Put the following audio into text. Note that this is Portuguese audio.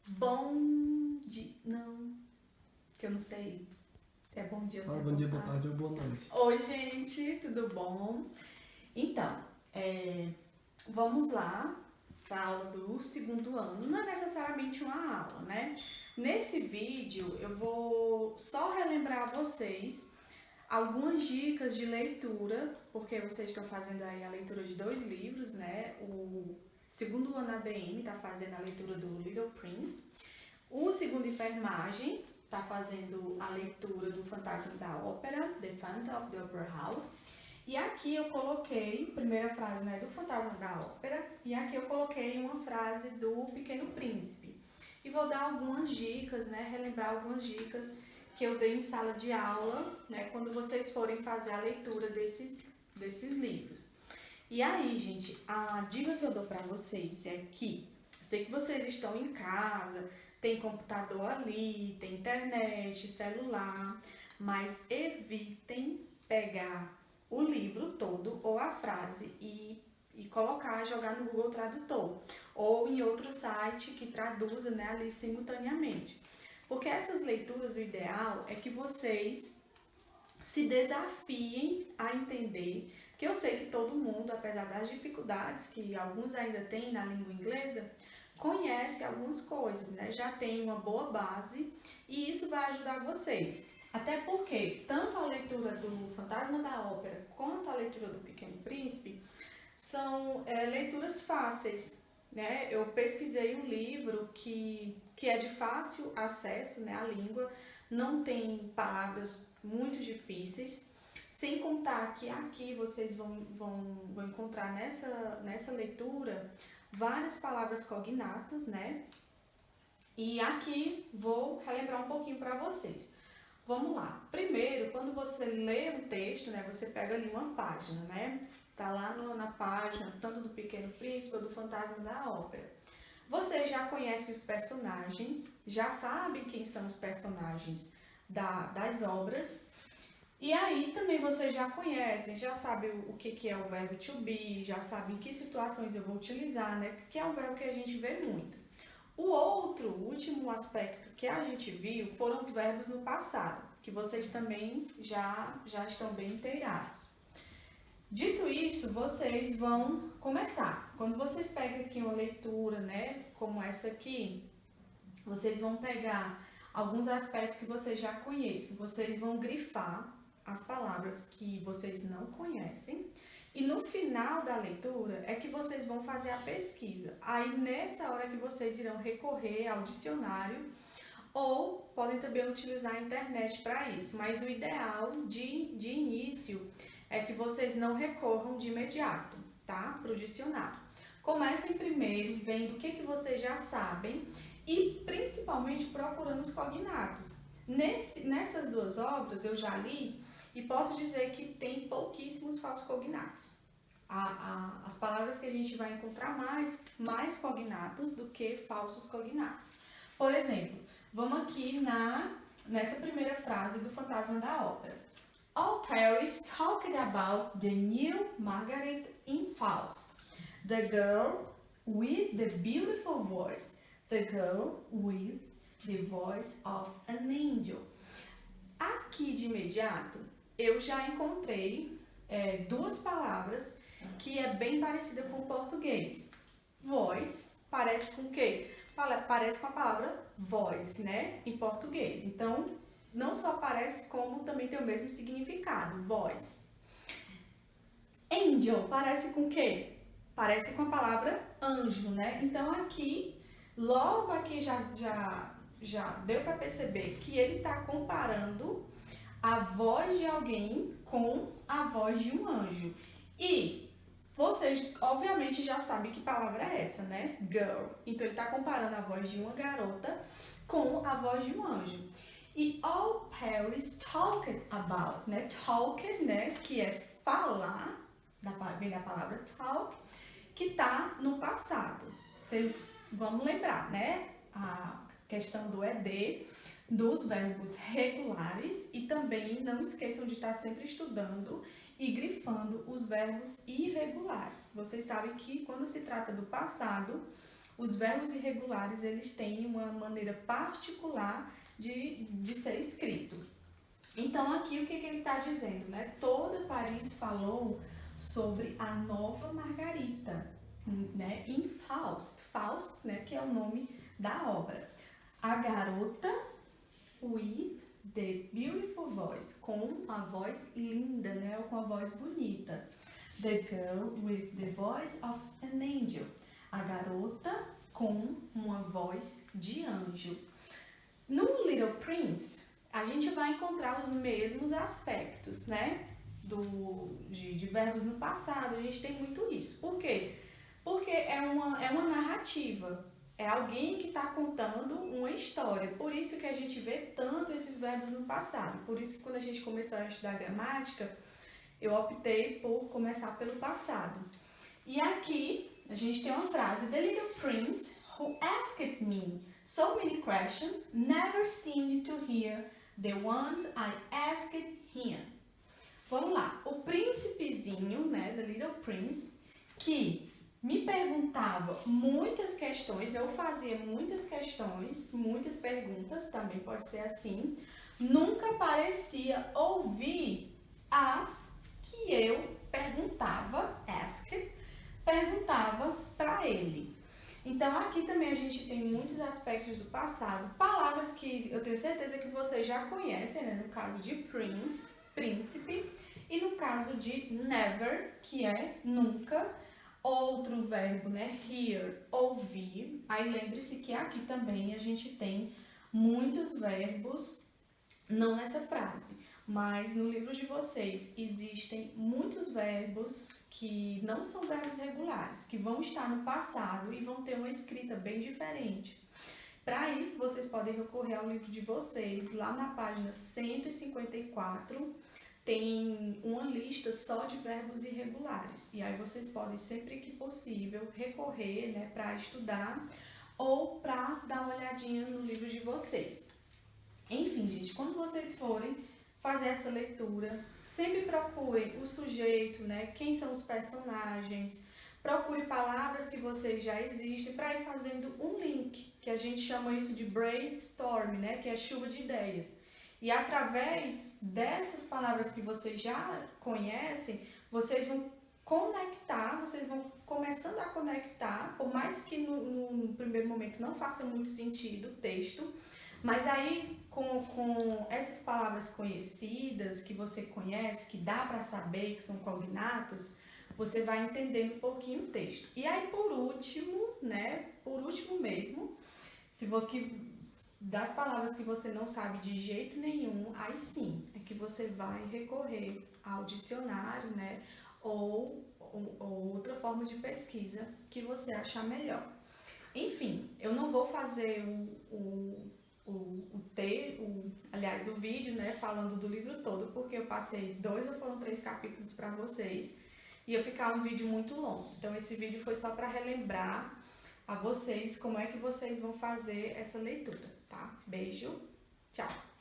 Bom dia. Não, que eu não sei se é bom dia ou se é Bom dia, boa boa tarde. tarde ou boa noite. Oi, gente, tudo bom? Então, vamos lá para a aula do segundo ano. Não é necessariamente uma aula, né? Nesse vídeo eu vou só relembrar a vocês algumas dicas de leitura, porque vocês estão fazendo aí a leitura de 2 livros, né? O segundo ano ADM está fazendo a leitura do Little Prince. O segundo enfermagem está fazendo a leitura do Fantasma da Ópera, The Phantom of the Opera House. E aqui eu coloquei, primeira frase, né, do Fantasma da Ópera, e aqui eu coloquei uma frase do Pequeno Príncipe. E vou dar algumas dicas, né, relembrar algumas dicas que eu dei em sala de aula, né, quando vocês forem fazer a leitura desses livros. E aí, gente, a dica que eu dou para vocês é que eu sei que vocês estão em casa, tem computador ali, tem internet, celular, mas evitem pegar o livro todo ou a frase e colocar, jogar no Google Tradutor ou em outro site que traduza, né, ali simultaneamente. Porque essas leituras, o ideal é que vocês se desafiem a entender, que eu sei que todo mundo, apesar das dificuldades que alguns ainda têm na língua inglesa, conhece algumas coisas, né? Já tem uma boa base e isso vai ajudar vocês. Até porque tanto a leitura do Fantasma da Ópera quanto a leitura do Pequeno Príncipe são leituras fáceis, né? Eu pesquisei um livro que é de fácil acesso, né, à língua, não tem palavras muito difíceis, sem contar que aqui vocês vão encontrar nessa leitura várias palavras cognatas, né? E aqui vou relembrar um pouquinho para vocês. Vamos lá. Primeiro, quando você lê um texto, né, você pega ali uma página, né? Tá lá na página, tanto do Pequeno Príncipe ou do Fantasma da Ópera. Você já conhece os personagens, já sabe quem são os personagens das obras. E aí também vocês já conhecem, já sabe o que é o verbo to be, já sabe em que situações eu vou utilizar, né? Que é um verbo que a gente vê muito. O último aspecto que a gente viu foram os verbos no passado, que vocês também já estão bem inteirados. Dito isso, vocês vão começar. Quando vocês pegam aqui uma leitura, né, como essa aqui, vocês vão pegar alguns aspectos que vocês já conhecem. Vocês vão grifar as palavras que vocês não conhecem. E no final da leitura é que vocês vão fazer a pesquisa. Aí nessa hora que vocês irão recorrer ao dicionário ou podem também utilizar a internet para isso. Mas o ideal de início é que vocês não recorram de imediato, tá? Para o dicionário. Comecem primeiro vendo o que vocês já sabem e principalmente procurando os cognatos. Nessas 2 obras eu já li e posso dizer que tem pouquíssimos falsos cognatos. As palavras que a gente vai encontrar mais cognatos do que falsos cognatos. Por exemplo, vamos aqui nessa primeira frase do Fantasma da Ópera. All Paris talked about the new Margaret in Faust. The girl with the beautiful voice. The girl with the voice of an angel. Aqui de imediato, eu já encontrei 2 palavras que é bem parecida com o português. Voz parece com o quê? Parece com a palavra voz, né? Em português. Então, não só parece, como também tem o mesmo significado, voz. Angel parece com o quê? Parece com a palavra anjo, né? Então, logo aqui já deu para perceber que ele está comparando a voz de alguém com a voz de um anjo. E vocês, obviamente, já sabem que palavra é essa, né? Girl. Então, ele está comparando a voz de uma garota com a voz de um anjo. E all Paris talked about, né? Talked, né? Que é falar, vem da palavra talk, que está no passado. Vocês vão lembrar, né? A questão do ED, dos verbos regulares e também não esqueçam de estar sempre estudando e grifando os verbos irregulares. Vocês sabem que quando se trata do passado, os verbos irregulares, eles têm uma maneira particular de ser escrito. Então, aqui o que ele está dizendo, né? Toda Paris falou sobre a nova Margarita, né? Em Faust. Faust, né? Que é o nome da obra. A garota with the beautiful voice, com a voz linda, né? Ou com a voz bonita. The girl with the voice of an angel. A garota com uma voz de anjo. No Little Prince, a gente vai encontrar os mesmos aspectos, né? De verbos no passado, a gente tem muito isso. Por quê? Porque é uma narrativa, é alguém que está contando uma história. Por isso que a gente vê tanto esses verbos no passado. Por isso que quando a gente começou a estudar gramática, eu optei por começar pelo passado. E aqui a gente tem uma frase: The little prince who asked me so many questions never seemed to hear the ones I asked him. Vamos lá. O príncipezinho, né, The Little Prince, que me perguntava muitas questões, né, eu fazia muitas questões, muitas perguntas, também pode ser assim, nunca parecia ouvir as que eu perguntava para ele. Então, aqui também a gente tem muitos aspectos do passado, palavras que eu tenho certeza que vocês já conhecem, né? No caso de prince, príncipe, e no caso de never, que é nunca. Outro verbo, né? Hear, ouvir. Aí lembre-se que aqui também a gente tem muitos verbos, não nessa frase, mas no livro de vocês existem muitos verbos que não são verbos regulares, que vão estar no passado e vão ter uma escrita bem diferente. Para isso, vocês podem recorrer ao livro de vocês, lá na página 154, tem uma lista só de verbos irregulares. E aí vocês podem, sempre que possível, recorrer, né, para estudar ou para dar uma olhadinha no livro de vocês. Enfim, gente, quando vocês forem fazer essa leitura, sempre procurem o sujeito, né? Quem são os personagens, procure palavras que vocês já existem para ir fazendo um link, que a gente chama isso de brainstorm, né? Que é chuva de ideias. E através dessas palavras que vocês já conhecem, vocês vão conectar, vocês vão começando a conectar, por mais que no primeiro momento não faça muito sentido o texto, mas aí, com essas palavras conhecidas, que você conhece, que dá para saber que são cognatas, você vai entendendo um pouquinho o texto. E aí, por último, né, por último mesmo, se for das palavras que você não sabe de jeito nenhum, aí sim, é que você vai recorrer ao dicionário, né, ou outra forma de pesquisa que você achar melhor. Enfim, eu não vou fazer o vídeo, né, falando do livro todo, porque eu passei 2 ou foram 3 capítulos para vocês e ia ficar um vídeo muito longo. Então esse vídeo foi só para relembrar a vocês como é que vocês vão fazer essa leitura, tá? Beijo, tchau!